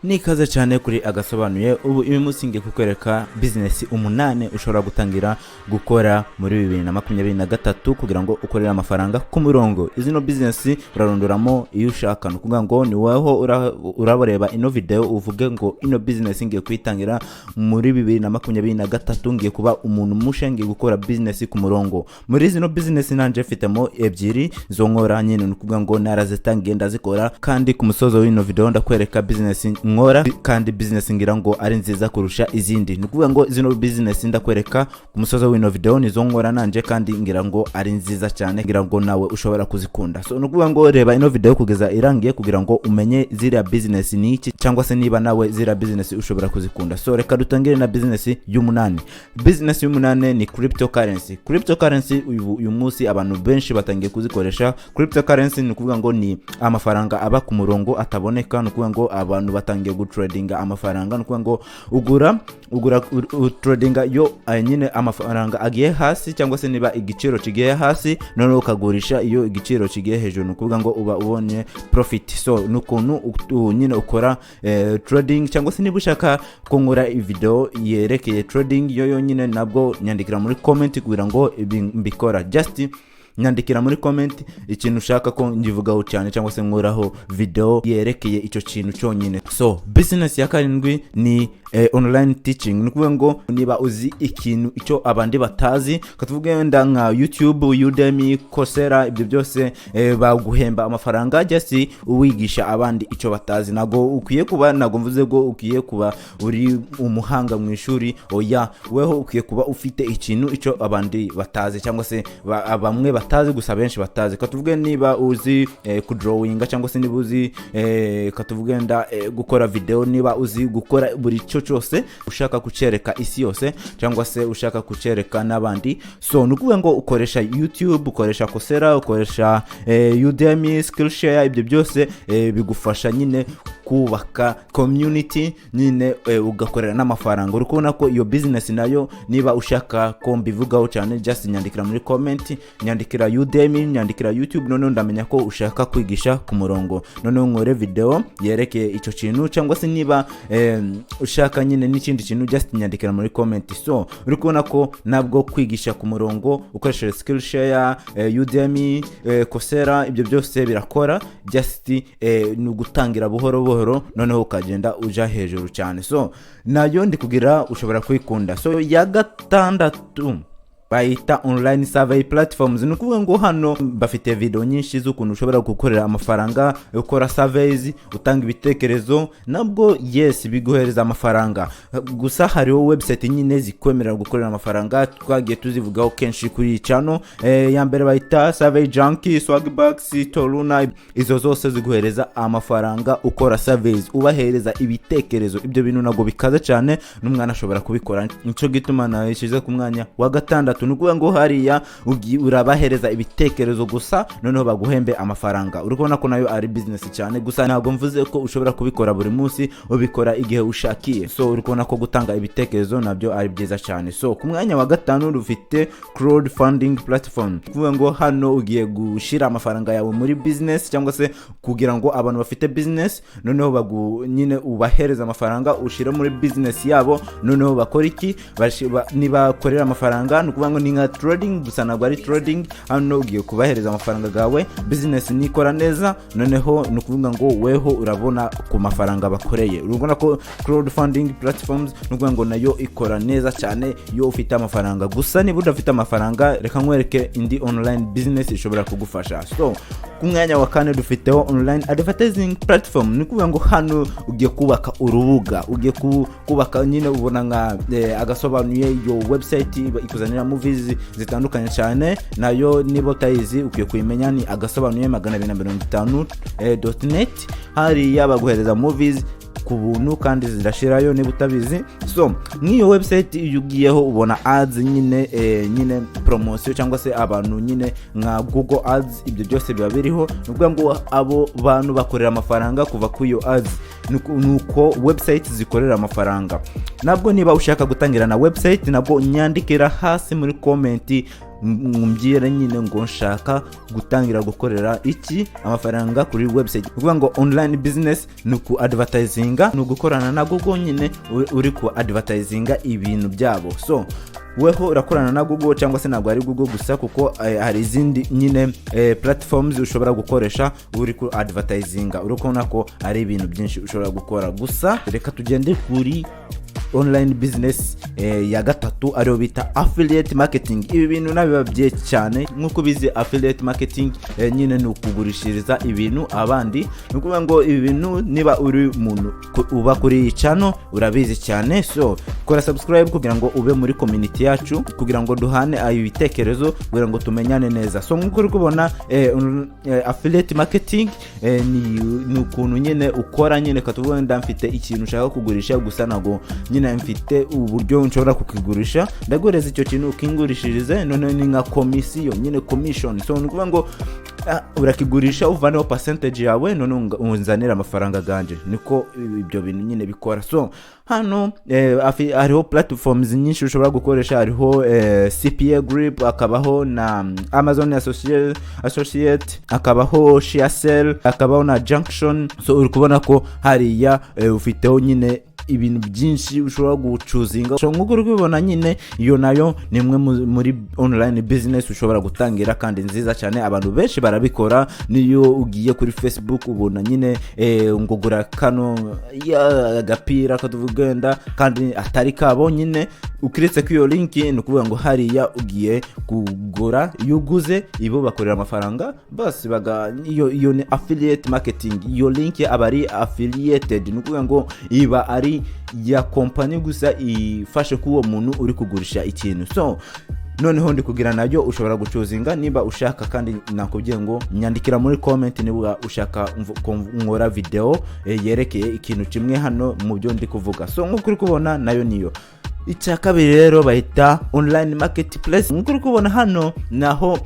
Nikaze cyane kuri agasobanuye. Ubu uyu munsi ngiye kukwereka business 8 ushobora gutangira gukora muri 2023 kugira ngo ukorere amafaranga ku murongo. Izino business urarondoramo iyo ushaka, no kuvuga ngo ni waho uraboreba ino video uvuge ngo ino business ngiye kwitangira muri 2023 ngiye kuba umuntu mushe ngiye gukora business ku murongo. Muri zino business nanje mfitemo ebyiri zo nkora nyine, no kuvuga ngo narazitangiye ndazikora, kandi ku musozo w'ino video ndakwereka business nkora kandi business ngira ngo ari nziza kurusha izindi. Nukuvuga ngo zino business ndakwereka ku musozo w'ino video nizo nkora nanje kandi ngira ngo ari nziza cyane, ngira ngo nawe ushobora kuzikunda. So nukuvuga ngo reba ino video kugeza irangiye kugira ngo umenye zira business ni iki, cyangwa se niba nawe zira business ushobora kuzikunda. So reka dutangire na business y'umunani. Business y'umunani ni cryptocurrency. Cryptocurrency uyu munsi abantu benshi batangiye kuzikoresha. Cryptocurrency nukuvuga ngo ni amafaranga aba ku murongo ataboneka, nukuvuga ngo abantu batangiye gutradinga amafaranga, nukuvuga ngo ugura tradinga yo nyine amafaranga agiye hasi, cyangwa se niba igiciro kigiye hasi none ukagurisha iyo igiciro kigiye hejuru, nukuvuga ngo uba ubonye profit. So nukuntu nyine ukora trading, cyangwa se niba ushaka ko nkora video yerekeye trading yo nyine nabwo nyandikira muri comment kugira ngo mbikora. Just nyandikira muri comment ikintu ushaka ko ngivugaho cyane, cyangwa se nkuraho video yerekeye icyo kintu cyonyine. So business ya karindwi ni online teaching. Nukuvuga ngo niba uzi ikintu icyo abandi batazi, katuvuge nda nka YouTube, Udemy, Korera, ibyo byose baguhemba amafaranga just uwigisha abandi icyo batazi. Nago ukwiye kuba, nago mvuze ngo ukwiye kuba uri umuhanga mu ishuri, oya, weho ukwiye kuba ufite ikintu icyo abandi batazi, cyangwa se bamwe batazi gusa benshi batazi. Katuvuge niba uzi kudrawinga, cyangwa se niba uzi katuvuge nda gukora video, niba uzi gukora buri cyose ushaka kucereka isi yose, cyangwa se ushaka kucereka n'abandi. So nukuvuga ngo ukoresha YouTube, ukoresha Korera, ukoresha Udemy, Skillshare, ibyo byose bigufasha nyine kubaka community nyine, ugakorera n'amafaranga. Urikubona ko iyo business nayo niba ushaka ko mbivugaho cyane, just nyandikira muri comment, nyandikira Udemy, nyandikira YouTube, none ndamenya ko ushaka kwigisha ku murongo, none nkore video yerekeye icyo kintu, cyangwa se niba ushaka nyine n'ikindi kintu just nyandikira muri comment. So urikubona ko nabwo kwigisha ku murongo ukoresheje Skillshare, Udemy, Korera, ibyo byose birakora. Just ni ugutangira buhoro buhoro, noneho ukagenda uja hejuru cyane. So nayo ndi kugira ushobora kwikunda. So ya gatandatu bayita online survey platforms. Nukuvuga ngo hano bafite video nyinshi z'ukuntu ushobora gukorera amafaranga, ukora surveys, utanga ibitekerezo, nabwo yes biguhereza amafaranga. Gusa hariho website nyine zikwemerera gukorera amafaranga, twagiye tuzivugaho kenshi kuri channel. Ya mbere bayita survey junkie, swagbucks, toruna. Izo zose ziguhereza amafaranga ukora surveys, ubahereza ibitekerezo. Ibyo bintu nago bikaza cyane, n'umwana ashobora kubikora. Nico gituma nashize ku mwanya wa gatandatu. Nukuvuga ngo hariya urabahereza ibitekerezo gusa, noneho baguhembe amafaranga. Urikubona ko nayo ari business cyane, gusa ntabwo mvuze ko ushobora kubikora buri munsi, ubikora igihe ushakiye. So urikubona ko gutanga ibitekerezo nabyo ari byiza cyane. So ku mwanya wa gatanu rufite crowdfunding platform. Kuvuga ngo hano ugiye gushira amafaranga yawe muri business, cyangwa se kugira ngo abantu bafite business noneho nyine ubahereza amafaranga ushira muri business yabo, noneho bakora iki, niba korera amafaranga. Nukuvuga ngo ni nka trading, gusa ntabwo ari trading. Hano ugiye kubahereza amafaranga gawe, business nikora neza, noneho nukuvuga ngo weho urabona ku mafaranga bakoreye. Urabona ko crowdfunding platforms nukuvuga ngo nayo ikora neza cyane yo ufite amafaranga. Gusa niba udafite amafaranga, reka nkwereke indi online business ishobora kugufasha. So ku mwanya wa kane dufiteho online advertising platform. Nukuvuga ngo hano ugiye kubaka urubuga, ugiye kubaka nyine, ubona nka agasobanuye yo website ikuzanira movies zitandukanye cyane. Nayo niba utayizi ukwiye kuyimenya, ni agasobanuye 255.net. hariya baguhereza movies ku buntu kandi zirashirayo niba utabizi. So nk'iyo website iyo ugiyeho ubona ads nyine promotion, cyangwa se abantu nyine nka Google ads, ibyo byose biba biriho. Nukuvuga ngo abo bantu bakorera amafaranga kuva ku iyo ads, nuko website zikorera amafaranga. Nabwo niba ushaka gutangira na website, nabwo nyandikira hasi muri comment mbwira nyine ngo nshaka gutangira gukorera iki amafaranga kuri website. Kuvuga ngo online business ni ku advertisinga, ni gukorana na Google nyine uri ku advertisinga ibintu byabo. So weho urakorana na Google cyangwa se ntabwo ari Google gusa, kuko hari izindi nyine platforms ushobora gukoresha uri ku advertisinga. Urukona ko ari ibintu byinshi ushobora gukora. Gusa reka tugende kuri online business ya gatatu ariyo bita affiliate marketing. Ibi bintu nabibabye cyane, nkuko bizi affiliate marketing nyine ni ukugurishiriza ibintu abandi. Nukuvuga ngo ibi bintu niba uri umuntu uba kuri channel urabizi cyane. So kora subscribe kugira ngo ube muri community yacu, kugira ngo duhane ayo bitekerezo, kugira ngo tumenyane neza. So nkuko uri kubona affiliate marketing ni ukuntu nyine ukora nyine katuvuga ndamfite ikintu ushaka kugurisha, gusa nago nyine mfite uburyo nshobora kukigurisha, ndagoreza icyo kintu ukingurishirize, none ni nka commission nyine commission. So nukuvuga ngo urakigurisha uvaneho percentage yawe, none unzanira amafaranga ganje. Niko ibyo bintu nyine bikora. So hano hariho platforms nyinshi ushobora gukoresha. Hariho CPA Group, akabaho na Amazon Associate, akabaho ShareSell, akabaho na Junction. So uri kubona ko hariya ufiteho nyine ibintu byinshi ushobora gucuzinga. So nkuko uri kubibona nyine iyo nayo ni imwe muri online business ushobora gutangira kandi nziza cyane. Abantu benshi barabikora. Niyo ugiye kuri Facebook ubona nyine ngugura kano ya gapira katuvugenda kandi atari kabo nyine, ukiretse ko iyo link ni kuvuga ngo hariya ugiye kugura, yuguze ibo bakorera amafaranga basi iyo ni affiliate marketing. Iyo link abari affiliated, ni kuvuga ngo iba ari ya company gusa ifashe kuwo muntu uri kugurisha ikintu. So noneho ndi kugira nayo ushobora gucuzinga niba ushaka, kandi nakubwiye ngo nyandikira muri comment niba ushaka nkora video yerekeye ikintu kimwe hano mu byo ndi kuvuga. So nkuko uri kubona nayo niyo. Icya kabiri rero bahita online marketplace. Nkuko uri kubona hano naho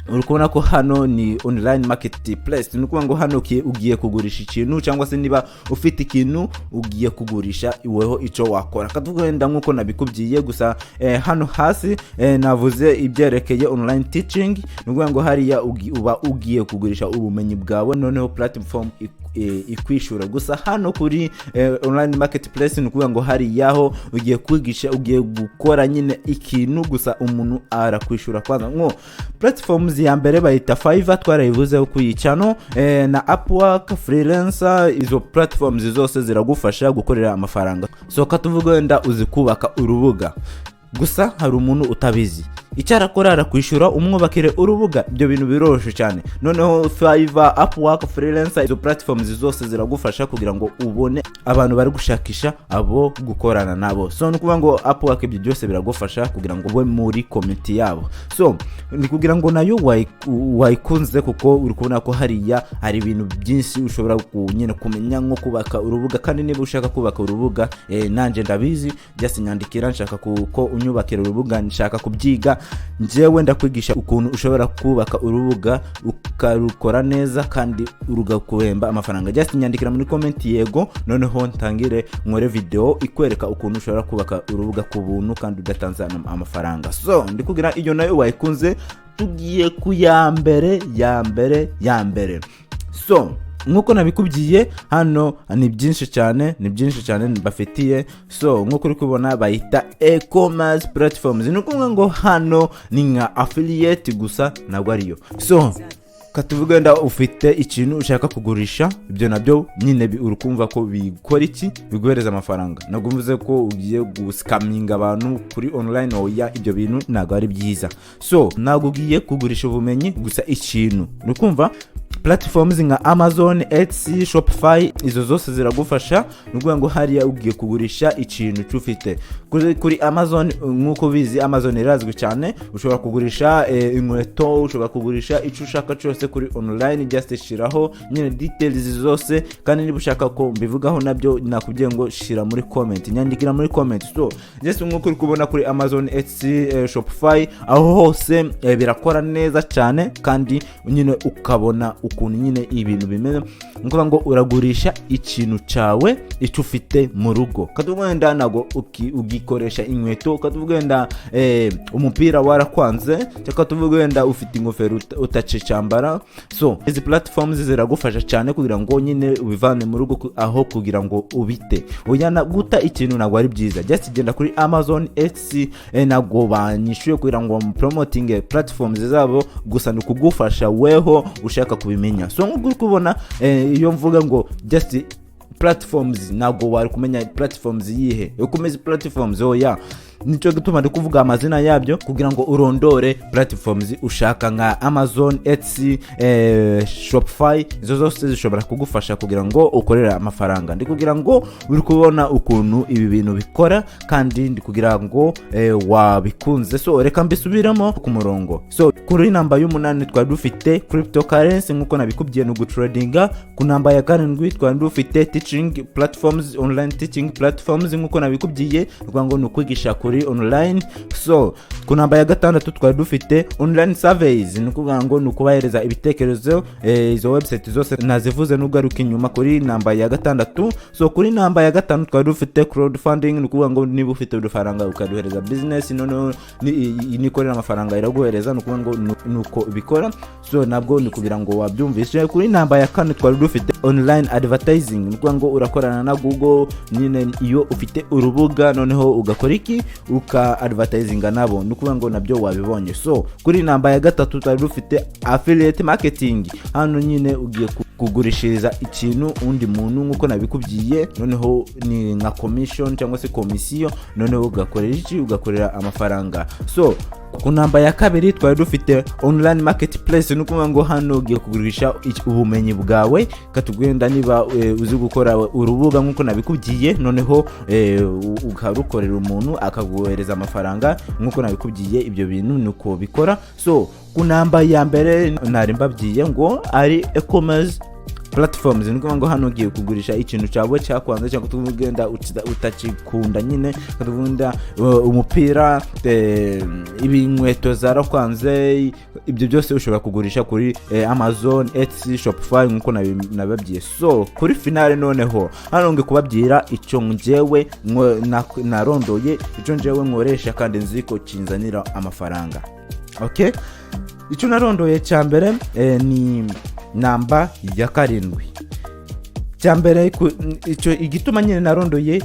urukubona ko hano ni online marketplace. Nukuvuga ngo hano ugiye kugurisha ikintu, cyangwa se niba ufite ikintu ugiye kugurisha iweho ico wakora. Katugenda nkuko nabikubyiye, gusa hano hasi navuze ibyerekeye online teaching. Nukuvuga ngo hariya uba ugiye kugurisha ubumenyi bwawe, noneho platform ikwishura. Gusa hano kuri online marketplace nukuvuga ngo hari yaho ugiye kwigisha, ugiye gukora nyine ikintu, gusa umuntu arakwishura kwanza. Ngo platforms ya mbere bayita Fiverr, twarayivuze ku yicano, na Upwork, Freelancer. Izo platforms zose ziragufasha gukorera amafaranga. So katuvuga wenda uzi kubaka urubuga, gusa hari umuntu utabizi icyarakora arakwishura umwubakire urubuga. Ibyo bintu biroroshye cyane. Noneho Fiverr, Upwork, Freelancer, izo platforms zose ziragufasha kugira ngo ubone abantu bari gushakisha abo gukorana nabo. So nukuvuga ngo Upwork ibyo byose biragufasha kugira ngo ube muri community yabo. So ni kugira ngo nayo wayikunze, kuko uri kubona ko hariya hari ibintu byinshi ushobora nyine kumenya nko kubaka urubuga. Kandi niba ushaka kubaka urubuga nanje ndabizi, just nyandikira nshaka ko unyubakira urubuga, nshaka kubyiga. Njewe ndakwigisha ukuntu ushobora kubaka urubuga ukarukora neza kandi urugakuhemba amafaranga. Just nyandikira muri comment yego, noneho ntangire nkore video ikwereka ukuntu ushobora kubaka urubuga ku buntu kandi udatanze amafaranga. So ndikugira iyo nayo wayikunze. Tugiye ku ya mbere. So nkuko nabikubyiye hano ni byinshi cyane bafitiye. So nkuko uri kubona bayita e-commerce platforms. Nukuvuga ngo hano ni nka affiliate gusa ntabwo ariyo. So katuvuga nda ufite ikintu ushaka kugurisha, ibyo nabyo nyine urukumva ko bikora iki, biguhereza amafaranga. Ntabwo mvuze ko ugiye guscaminga abantu kuri online, oya, ibyo bintu ntabwo ari byiza. So ntabwo ugiye kugurisha ubumenyi gusa ikintu. Nukumva platforms nka Amazon, Etsy, Shopify, izo zose ziragufasha. Nukuvuga ngo hariya ugiye kugurisha ikintu cyufite. Kuri Amazon nkuko bizi, Amazon irazwi cyane. Ushobora kugurisha inkweto, ushobora kugurisha icyo ushaka cyose kuri online. Just shiraho nyine details zose, kandi niba ushaka ko mbivugaho nabyo nakubwiye ngo shira muri comment, nyandikira muri comment. So just nkuko uri kubona kuri Amazon, Etsy, Shopify, aho hose birakora neza cyane, kandi nyine ukabona ukuntu nyine ibintu bimeze. Nukuvuga ngo uragurisha ikintu cawe icyo ufite mu rugo. Katuvugenda nago ugikoresha inkweto, katuvugenda umupira warakwanze, cyangwa katuvugenda ufite ingofero utacicambara. So izi platforms ziragufasha cyane kugira ngo nyine ubivane mu rugo aho kugira ngo ubite. Uyana guta ikintu nagwo ari byiza. Just genda kuri Amazon, Etsy nago banyishuye kugira ngo promoting platforms zabo, gusa ni kugufasha weho ushaka kubimenya. So nk'uko kubona iyo mvuga ngo just platforms nago wari kumenya platforms yihe ukomeze platforms oya, nico gituma ndi kuvuga amazina yabyo kugira ngo urondore platforms ushaka nka Amazon, Etsy, Shopify. Izo zose zishobora kugufasha kugira ngo ukorera amafaranga. Ndi kugira ngo uri kubona ukuntu ibi bintu bikora, kandi ndi kugira ngo wabikunze. So reka mbisubiramo ku murongo. So kuri namba y'umunani twari dufite cryptocurrency nkuko nabikubwiye no gutradinga. Ku namba ya 7 twari dufite teaching platforms, online teaching platforms nkuko nabikubwiye, kugira ngo nukwigisha online. So ku namba ya 6 twari dufite online surveys, nukuvuga ngo nukubahereza ibitekerezo. Izo website zose nazivuze nugaruka inyuma kuri namba ya 6. So kuri namba ya 5 twari dufite crowdfunding, nukuvuga ngo niba ufite udufaranga ukaduhereza business none nikorera amafaranga iraguhereza, nukuvuga ngo nuko bikora. So nabwo ni kugira ngo wabyumvishe. Kuri namba ya 4 twari dufite online advertising, nukuvuga ngo urakorana na Google nyine iyo ufite urubuga noneho ugakora iki uka advertisinga nabo, nukuvuga ngo nabyo wabibonye. So kuri namba ya 3 twari dufite affiliate marketing. Hano nyine ugiye kugurishiriza ikintu undi muntu nkuko nabikubwiye, noneho ni nka commission cyangwa se komisiyo, noneho ugakorera iki ugakorera amafaranga. So ku namba ya 2 twari dufite online marketplace, nukuvuga ngo hano ugiye kugurisha ubumenyi bwawe. Katugenda niba uzi gukora urubuga nkuko nabikubwiye, noneho ukarukorera umuntu akaguhereza amafaranga nkuko nabikubwiye. Ibyo bintu nuko bikora. So ku namba ya mbere nari mbabwiye ngo ari e-commerce platforms, nukuvuga ngo hano ugiye kugurisha ikintu cyawe cyakwanze, cyangwa tugenda utakikunda nyine, katugenda umupira, ibinkweto zarakwanze, ibyo byose ushobora kugurisha kuri Amazon, Etsy, Shopify nkuko nababwiye. So kuri finale noneho hano nge kubabwira icyo njyewe narondoye, icyo njyewe nkoresha kandi nziko kinzanira amafaranga. Okay, icyo narondoye cyambere ni namba ya 7. Cyambere icyo igituma nyine narondoye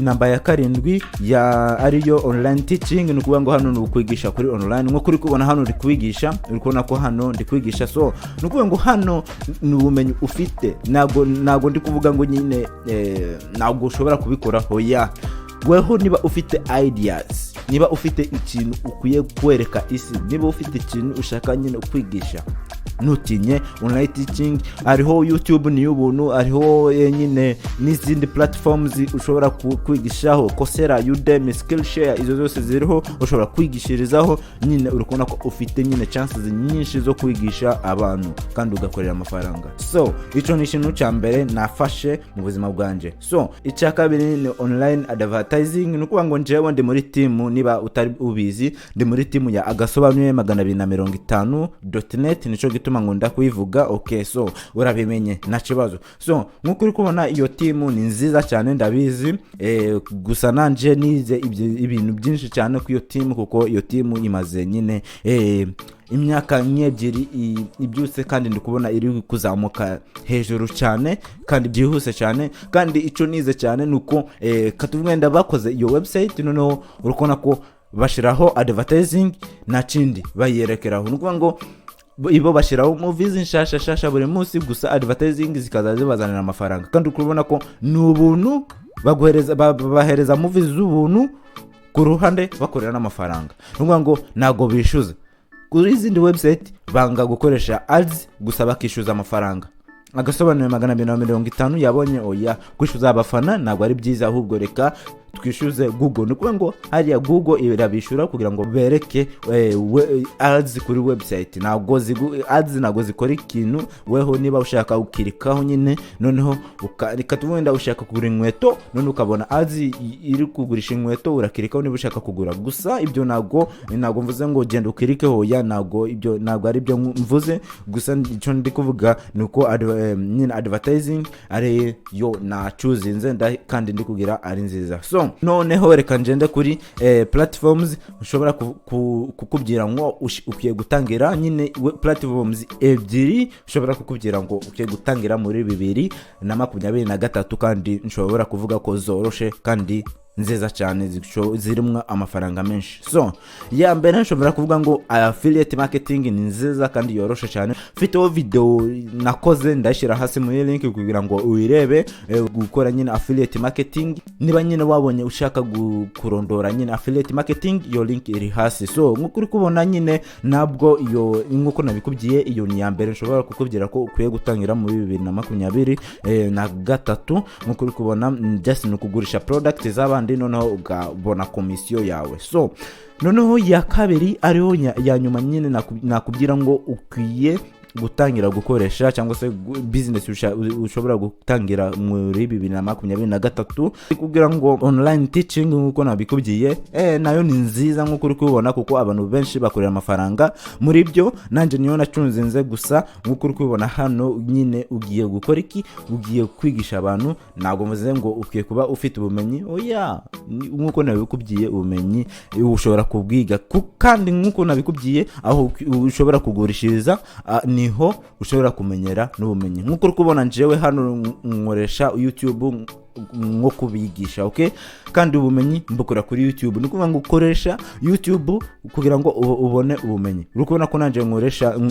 namba ya 7 ya ariyo online teaching, nukuvuga ngo hano nukwigisha kuri online. Nko kuri kubona hano ndi kwigisha, uri kubona ko hano ndi kwigisha. So nukuvuga ngo hano nubumenyi ufite, nago ndi kuvuga ngo nyine nago ushobora kubikora hoya. Weho niba ufite ideas, niba ufite ikintu ukwiye kwereka isi, niba ufite ikintu ushaka nyine kwigisha, nutinye online teaching. Ariho YouTube ni ubuntu, ariho nyine n'izindi platforms ushobora kwigishaho, Korera, Udemy, Skillshare, izo zose ziriho ushobora kwigishirizaho. Nyine urikubona ko ufite nyine chances nyinshi zo kwigisha abantu kandi ugakorera amafaranga. So ico ni ikintu cyambere nafashe mu buzima bwanje. So icya kabiri ni online advertising, nukuvuga ngo njewe ndi muri team, niba utari ubizi ndi muri team ya agasobanuye 250.net, nico gituma ngo ndakuivuga. Okay, so urabimenye nta kibazo. So nkuko uri kubona iyo team ni nziza cyane ndabizi, gusa nanje nize ibintu byinshi cyane ku iyo team, kuko iyo team imaze nyine imyaka ebyiri ibyuse, kandi ndi kubona iri kuzamuka hejuru cyane kandi byihuse cyane. Kandi ico nize cyane nuko katuvugenda bakoze iyo website, noneho urukona ko bashiraho advertising na kindi bayerekeraho, nukuvuga ngo ibo bashiraho movies nshasha buri munsi, gusa advertising zikaza zibazanira amafaranga. Kandi ukubona ko n'ubuntu bahereza movies z'ubuntu, ku ruhande bakorera n'amafaranga. Nukuvuga ngo nago bishuza. Kuri izindi website banga gukoresha ads, gusa bakishuza amafaranga. Agasobanuye 250 yabonye oya kwishuza abafana ntabwo ari byiza, ahubwo reka twishyuze Google. Ni ukuvuga ngo hariya Google irabishura kugira ngo bereke ads kuri website. Ntabwo ads ntabwo zikora ikintu weho niba ushaka ukirikaho nyine, noneho rikatubunda ushaka kugura inkweto, none ukabona ads iri kugurisha inkweto urakirikaho niba ushaka kugura. Gusa ibyo ntabwo mvuze ngo genda ukirikeho, ya ntabwo ibyo ntabwo ari byo mvuze. Gusa icyo ndi kuvuga nuko nyine advertising ari yo na choose kandi ndi kugira ari nziza. So noneho reka ngende kuri platforms ushobora kukubwira ngo ukwiye gutangira, nyine platforms ebyiri ushobora kukubwira ngo ukwiye gutangira muri 2023 kandi nshobora kuvuga ko zoroshe kandi nziza cyane zirimo amafaranga menshi. So ya mbere nshobora kuvuga ngo affiliate marketing ni nziza kandi yoroshe cyane. Mfiteho video nakoze ndashyira hasi muri link kugira ngo uyirebe gukora nyine affiliate marketing. Niba nyine wabonye ushaka kurondora nyine affiliate marketing, iyo link iri hasi. So nkuko uri kubona nyine nabwo iyo nkuko nabikubwiye, iyo ni ya mbere nshobora kukubwira ko ukwiye gutangira muri 2023. Nkuko uri kubona just no kugurisha product z'abandi noneho ugabona komisiyo yawe. So noneho ya kabiri ariho ya nyuma nyine nakubwira ngo ukwiye gutangira gukoresha cyangwa se business ushobora gutangira muri 2023 kugira ngo online teaching nkuko nabikubwiye nayo ni nziza nkuko uri kubona, kuko abantu benshi bakorera amafaranga muri byo. Nanje niyo nacunze nze, gusa nkuko uri kubona hano nyine ugiye gukora iki, ugiye kwigisha abantu. Ntabwo mvuze ngo ukwiye kuba ufite ubumenyi, oya, nkuko nabikubwiye ubumenyi ushobora kubwiga, kandi nkuko nabikubwiye aho ushobora kugurishiriza niho ushobora kumenyera n'ubumenyi. Nkuko uri kubona njewe hano nkoresha YouTube nko kubigisha, okay, kandi ubumenyi mbukora kuri YouTube. Ni kuvuga ngo ukoresha YouTube kugira ngo ubone ubumenyi. Uri kubona ko nanje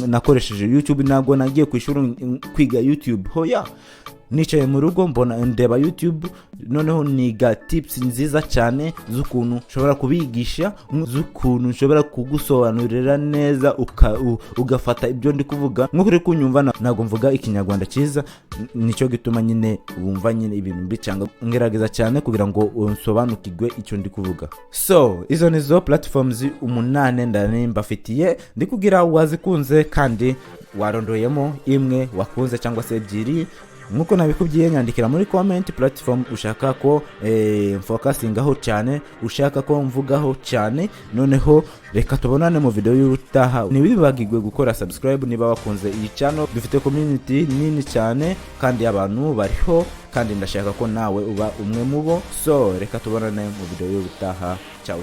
nakoresheje YouTube, ntabwo nagiye kwishura kwiga YouTube, hoya nicaye mu rugo mbona ndeba YouTube, noneho niga tips nziza cyane z'ukuntu ushobora kubigisha, z'ukuntu ushobora kugusobanurira neza ugafata ibyo ndi kuvuga. Nkuko uri kunyumva ntabwo mvuga ikinyarwanda cyiza, nicyo gituma nyine wumva nyine ibintu mbicanga ngerageza cyane kugira ngo unsobanukirwe icyo ndi kuvuga. So izo nizo platforms 8 ndani mbafitiye, ndi kugira wazikunze kandi warondoyemo imwe wakunze cyangwa se ebyiri. Nkuko nabikubwiye nyandikira muri comment platform ushaka ko focusingaho cyane, ushaka ko mvugaho cyane. Noneho reka tubonane mu video y'utaha. Ntibibagirwe gukora subscribe niba wakunze iyi channel. Dufite community nini cyane kandi abantu bariho, kandi ndashaka ko nawe uba umwe mubo. So reka tubonane mu video y'utaha. Ciao.